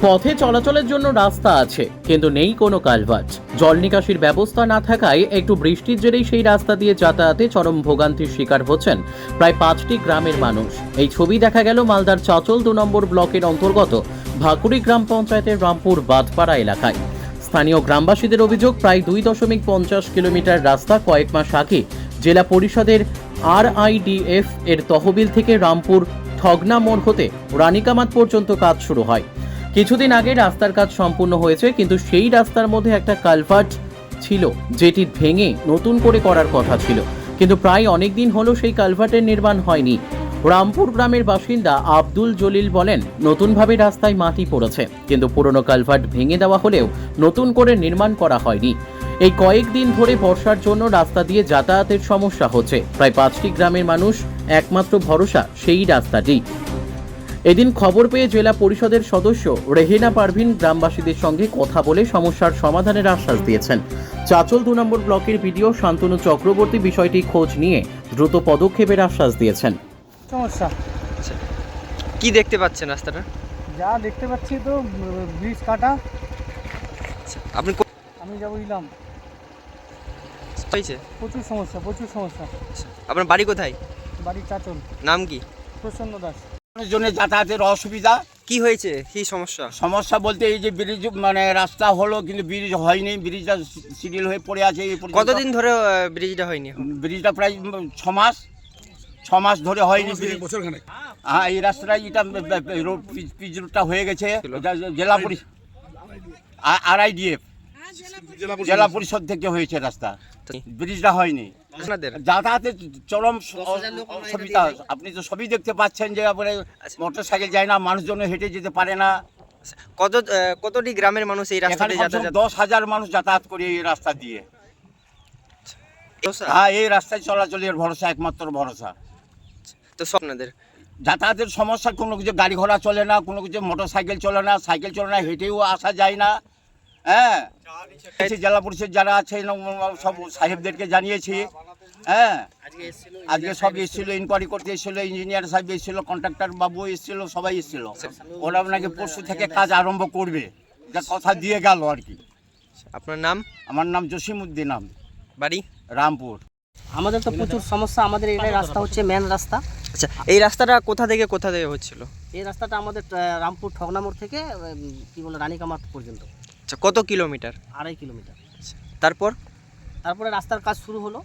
পথে চলাচলের জন্য রাস্তা আছে, কিন্তু নেই কোনো কালভার্ট। জল নিকাশির ব্যবস্থা না থাকায় একটু বৃষ্টির জেরেই সেই রাস্তা দিয়ে যাতায়াতে চরম ভোগান্তির শিকার হচ্ছেন প্রায় 5টি গ্রামের মানুষ। এই ছবি দেখা গেল মালদার চাচল 2 নম্বর ব্লকের অন্তর্গত ভাকুড়ি গ্রাম পঞ্চায়েতের রামপুর বাঁধপাড়া এলাকায়। স্থানীয় গ্রামবাসীদের অভিযোগ, প্রায় 2.50 কিলোমিটার রাস্তা কয়েক মাস আগে জেলা পরিষদের RIDF এর তহবিল থেকে রামপুর ঠগনা মোড় হতে রানীকামাত পর্যন্ত কাজ শুরু হয়। কিছুদিন আগে রাস্তার কাজ সম্পূর্ণ হয়েছে, কিন্তু সেই রাস্তার মধ্যে একটা কালভার্ট ছিল যেটি ভেঙে নতুন করে করার কথা ছিল, কিন্তু প্রায় অনেক দিন হলো সেই কালভার্টের নির্মাণ হয়নি। রামপুর গ্রামের বাসিন্দা আব্দুল জলিল বলেন, নতুনভাবে রাস্তায় মাটি পড়েছে, কিন্তু পুরনো কালভার্ট ভেঙে দেওয়া হলেও নতুন করে নির্মাণ করা হয়নি। এই কয়েকদিন ধরে বর্ষার জন্য রাস্তা দিয়ে যাতায়াতের সমস্যা হচ্ছে। প্রায় 5টি গ্রামের মানুষ একমাত্র ভরসা সেই রাস্তাটি। এদিন খবর পেয়ে জেলা পরিষদের সদস্য রেহেনা পারভিন গ্রামবাসীদের সঙ্গে কথা বলে সমস্যার সমাধানের আশ্বাস দিয়েছেন। চাচল 2 নম্বর ব্লকের বিডিও শান্তনু চক্রবর্তী বিষয়টি খোঁজ নিয়ে দ্রুত পদক্ষেপের আশ্বাস দিয়েছেন। সমস্যা কি দেখতে পাচ্ছেন রাস্তাটা? যা দেখতে পাচ্ছি তো ব্রিজ কাটা। আপনি আমি যা বুঝলাম হয়েছে প্রচুর সমস্যা। আপনার বাড়ি কোথায়? বাড়ি চাচল। নাম কি? প্রসন্ন দাস। জন্য যাতায়াতের অসুবিধা। কি হয়েছে? কি সমস্যা? সমস্যা বলতে এই যে ব্রিজ রাস্তা হলো, কিন্তু ব্রিজ হয়নি। ব্রিজটা শিডিউল হয়ে পড়ে আছে। এই পর্যন্ত কতদিন ধরে ব্রিজটা হয়নি? ব্রিজটা প্রায় 6 মাস ধরে হয়নি। হ্যাঁ, এই রাস্তাটা এটা পিচ রোডটা হয়ে গেছে। এটা জেলা পরিষদ RIDF জেলা পরিষদ থেকে হয়েছে রাস্তা, ব্রিজটা হয়নি। যাতায়াতের চরম অসুবিধা। আপনি তো সবই দেখতে পাচ্ছেন যে মোটর সাইকেল যায় না, মানুষজন হেঁটে যেতে পারে না। কতটি গ্রামের মানুষ এই রাস্তা দিয়ে যাতায়াত? 10,000 মানুষ যাতায়াত করে এই রাস্তা দিয়ে। হ্যাঁ, এই রাস্তায় চলাচলের ভরসা, একমাত্র ভরসা। তো স্বপ্নদের যাতায়াতের সমস্যা, কোনো কিছু গাড়ি ঘোড়া চলে না, কোনো কিছু মোটর সাইকেল চলে না, হেঁটেও আসা যায় না। হ্যাঁ, জেলা পরিষদ যারা আছে সব সাহেবদেরকে জানিয়েছি। হ্যাঁ, আজকে সব এসেছিল, ইনকোয়ারি করতে এসেছিল, ইঞ্জিনিয়ার সাহেব এসেছিল, কন্ট্রাক্টর বাবু এসেছিল, সবাই এসেছিল। ওরা নাকি পরশু থেকে কাজ আরম্ভ করবে, যা কথা দিয়ে গেল আর কি। আপনার নাম? আমার নাম জসিমউদ্দিন, নাম বাড়ি রামপুর। আমাদের তো প্রচুর সমস্যা। আমাদের এই রাস্তা হচ্ছে মেন রাস্তা। আচ্ছা, এই রাস্তাটা কোথা থেকে হচ্ছিল? এই রাস্তাটা আমাদের রামপুর ঠগনামোড় থেকে কি বলে রানীকামাত পর্যন্ত। আচ্ছা, কত কিলোমিটার? 2.5 কিলোমিটার। তারপরে রাস্তার কাজ শুরু হলো।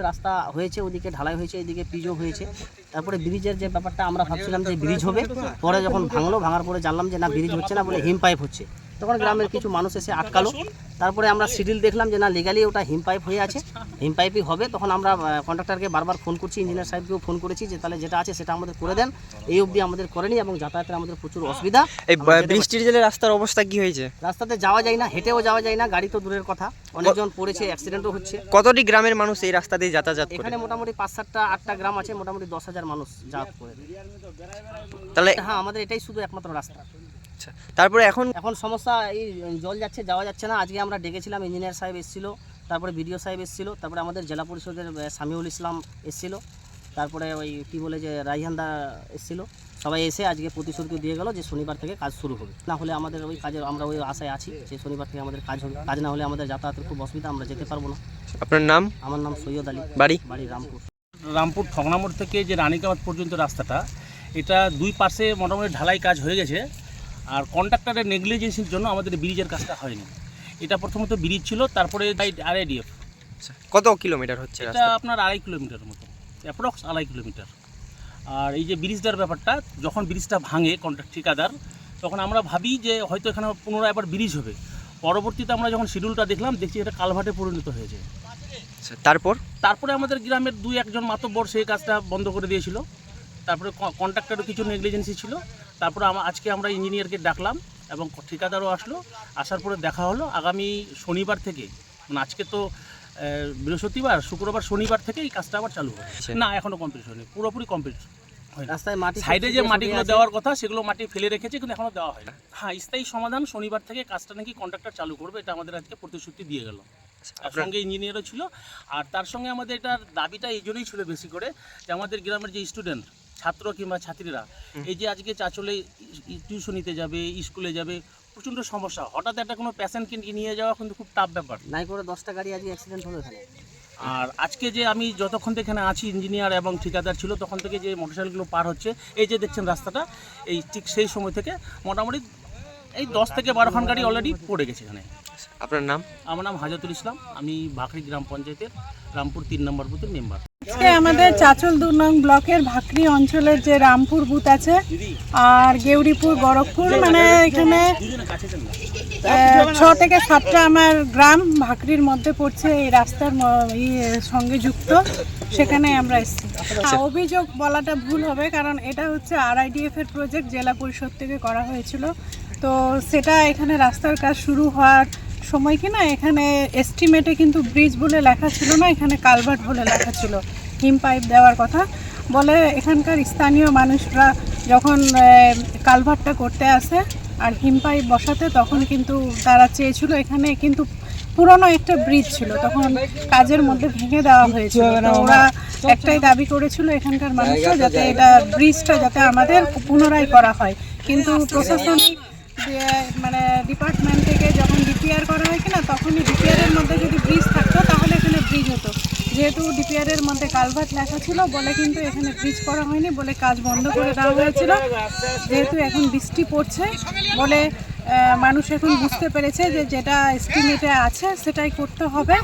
রাস্তা হয়েছে, ওদিকে ঢালাই হয়েছে, এদিকে পিচও হয়েছে। তারপরে ব্রিজের যে ব্যাপারটা আমরা ভাবছিলাম যে ব্রিজ হবে, পরে যখন ভাঙার পরে জানলাম যে না, ব্রিজ হচ্ছে না, বলে হিম পাইপ হচ্ছে। তখন গ্রামের কিছু মানুষ এসে আটকালো। তারপরে আমরা শিডিউল দেখলাম যে না, লিগালি ওটা হিম পাইপ হয়ে আছে, হিম পাইপই হবে। তখন আমরা কন্ট্রাক্টরকে বারবার ফোন করছি, ইঞ্জিনিয়ার সাহেবকেও ফোন করেছি যে তাহলে যেটা আছে সেটা আমাদের করে দেন। এই অবধি আমাদের করেনি, এবং যাতায়াতের আমাদের প্রচুর অসুবিধা। এই বৃষ্টির জেলে রাস্তার অবস্থা কি হয়েছে? রাস্তাতে যাওয়া যায় না, হেঁটেও যাওয়া যায় না, গাড়ি তো দূরের কথা, অনেকজন পড়েছে, অ্যাক্সিডেন্টও হচ্ছে। কতটি গ্রামের মানুষ এই রাস্তা দিয়ে যাতায়াত করে? এখানে মোটামুটি 5-7-8টা গ্রাম আছে, মোটামুটি 10,000 মানুষ যাতায়াত করে। তাহলে হ্যাঁ, আমাদের এটাই শুধু একমাত্র রাস্তা। আচ্ছা, তারপরে এখন সমস্যা, এই জল যাচ্ছে, যাওয়া যাচ্ছে না। আজকে আমরা ডেকেছিলাম, ইঞ্জিনিয়ার সাহেব এসেছিল, তারপরে বিডিও সাহেব এসেছিল, তারপরে আমাদের জেলা পরিষদের সামিউল ইসলাম এসেছিল, তারপরে ওই কি বলে যে রাইহানদা এসেছিল। সবাই এসে আজকে প্রতিশ্রুতি দিয়ে গেল যে শনিবার থেকে কাজ শুরু হবে। না হলে আমাদের ওই কাজের আমরা ওই আশায় আছি যে শনিবার থেকে আমাদের কাজ হবে। কাজ না হলে আমাদের যাতায়াতের খুব অসুবিধা, আমরা যেতে পারবো না। আপনার নাম? আমার নাম সৈয়দ আলী, বাড়ি রামপুর ঠগনামোড় থেকে যে রানীকামাত পর্যন্ত রাস্তাটা, এটা দুই পাশে মোটামুটি ঢালাই কাজ হয়ে গেছে। আর কন্ট্রাক্টরের নেগলিজেন্সির জন্য আমাদের ব্রিজের কাজটা হয়নি। এটা প্রথমত ব্রিজ ছিল, তারপরে RIDF। কত কিলোমিটার হচ্ছে? এটা আপনার 2.5 কিলোমিটার মতো, অ্যাপ্রক্স 2.5 কিলোমিটার। আর এই যে ব্রিজটার ব্যাপারটা, যখন ব্রিজটা ভাঙে ঠিকাদার, তখন আমরা ভাবি যে হয়তো এখানে পুনরায় আবার ব্রিজ হবে। পরবর্তীতে আমরা যখন শিডিউলটা দেখছি এটা কালভার্টে পরিণত হয়েছে। তারপরে আমাদের গ্রামের 2-1 মাতব্বর সেই কাজটা বন্ধ করে দিয়েছিল। তারপরে কন্ট্রাক্টরও কিছু নেগলিজেন্সি ছিল। তারপরে আজকে আমরা ইঞ্জিনিয়ারকে ডাকলাম এবং ঠিকাদারও আসলো। আসার পরে দেখা হলো আগামী শনিবার থেকে, মানে আজকে তো বৃহস্পতিবার, শুক্রবার, শনিবার থেকে এই কাজটা আবার চালু হবে। না, এখনও কমপ্লিট হয়নি, পুরোপুরি কমপ্লিট হয়নি। রাস্তায় মাটি, সাইডে যে মাটিগুলো দেওয়ার কথা সেগুলো মাটি ফেলে রেখেছে, কিন্তু এখনও দেওয়া হয় না। হ্যাঁ, স্থায়ী সমাধান শনিবার থেকে কাজটা নাকি কন্ট্রাক্টর চালু করবে, এটা আমাদের আজকে প্রতিশ্রুতি দিয়ে গেল। তার সঙ্গে ইঞ্জিনিয়ারও ছিল। আর তার সঙ্গে আমাদের এটার দাবিটা এই জন্যই ছিল বেশি করে, যে আমাদের গ্রামের যে স্টুডেন্ট, ছাত্র কিংবা ছাত্রীরা, এই যে আজকে চাচলে টিউশনিতে যাবে, স্কুলে যাবে, প্রচণ্ড সমস্যা। হঠাৎ একটা কোনো পেশেন্টকে নিয়ে যাওয়া কিন্তু খুব টাফ ব্যাপার। নাই করে 10টা গাড়ি আজকে অ্যাক্সিডেন্ট হলো এখানে। আর আজকে যে আমি যতক্ষণ থেকে এখানে আছি, ইঞ্জিনিয়ার এবং ঠিকাদার ছিল, তখন থেকে যে মোটরসাইকেলগুলো পার হচ্ছে, এই যে দেখছেন রাস্তাটা, এই ঠিক সেই সময় থেকে মোটামুটি এই 10 থেকে 12খান গাড়ি অলরেডি পড়ে গেছে এখানে। আপনার নাম? আমার নাম হাজাতুল ইসলাম, আমি ভাকরি গ্রাম পঞ্চায়েতের রামপুর 3 নম্বর বুথের মেম্বার। আজকে আমাদের চাচল 2 নং ব্লকের ভাকরি অঞ্চলের যে রামপুর বুথ আছে আর গেউরিপুর গড়কপুর, মানে এখানে 6 থেকে 7টা আমার গ্রাম ভাকরির মধ্যে পড়ছে, এই রাস্তার সঙ্গে যুক্ত। সেখানে আমরা এসেছি। অভিযোগ বলাটা ভুল হবে, কারণ এটা হচ্ছে RIDF এর প্রজেক্ট, জেলা পরিষদ থেকে করা হয়েছিল। তো সেটা এখানে রাস্তার কাজ শুরু হওয়ার সময় কিনা এখানে এস্টিমেটে কিন্তু ব্রিজ বলে লেখা ছিল না, এখানে কালভার্ট বলে লেখা ছিল। হিম পাইপ দেওয়ার কথা বলে এখানকার স্থানীয় মানুষরা যখন কালভার্টটা করতে আসে আর হিম পাইপ বসাতে, তখন কিন্তু তারা চেয়েছিল, এখানে কিন্তু পুরনো একটা ব্রিজ ছিল, তখন কাজের মধ্যে ভেঙে দেওয়া হয়েছিল। তো ওরা একটাই দাবি করেছিল এখানকার মানুষরা, যাতে এটা ব্রিজটা যাতে আমাদের পুনরায় করা হয়। কিন্তু প্রশাসনিক মানে ডিপার্টমেন্ট থেকে যখন ডিপিআর করা হয় কিনা, তখনই ডিপিআরের মধ্যে যদি ব্রিজ থাকতো তাহলে এখানে ব্রিজ হতো। যেহেতু ডিপিআরের মধ্যে কালভার্ট লেখা ছিল বলে কিন্তু এখানে ব্রিজ করা হয়নি, বলে কাজ বন্ধ করে দেওয়া হয়েছিল। যেহেতু এখন বৃষ্টি পড়ছে বলে মানুষ এখন বুঝতে পেরেছে যে যেটা এস্টিমেটে আছে সেটাই করতে হবে।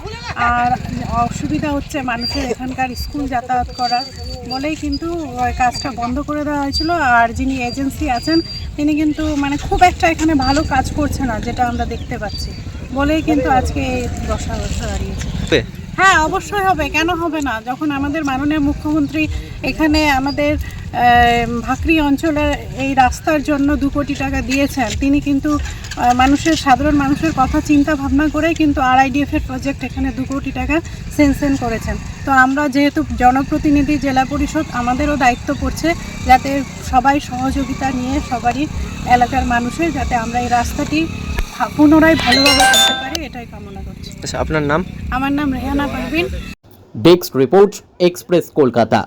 আর অসুবিধা হচ্ছে মানুষের এখানকার স্কুল যাতায়াত করার, বলেই কিন্তু কাজটা বন্ধ করে দেওয়া হয়েছিল। আর যিনি এজেন্সি আছেন তিনি কিন্তু মানে খুব একটা এখানে ভালো কাজ করছে না, যেটা আমরা দেখতে পাচ্ছি, বলেই কিন্তু আজকে এই দশা দাঁড়িয়েছে। হ্যাঁ, অবশ্যই হবে, কেন হবে না? যখন আমাদের মাননীয় মুখ্যমন্ত্রী এখানে আমাদের ভাকরি অঞ্চলে এই রাস্তার জন্য 2 কোটি টাকা দিয়েছেন, তিনি কিন্তু সাধারণ মানুষের কথা চিন্তা ভাবনা করে কিন্তু RIDF এর প্রজেক্ট এখানে 2 কোটি টাকা সেনশন করেছেন। তো আমরা যেহেতু জনপ্রতিনিধি, জেলা পরিষদ, আমাদেরও দায়িত্ব পড়ছে যাতে সবাই সহযোগিতা নিয়ে সবারই এলাকার মানুষের যাতে আমরা এই রাস্তাটি পুনরায় ভালোভাবে করতে পারি, এটাই কামনা করছি। আচ্ছা, আপনার নাম? আমার নাম Rehana Parvin. Desk report, express Kolkata.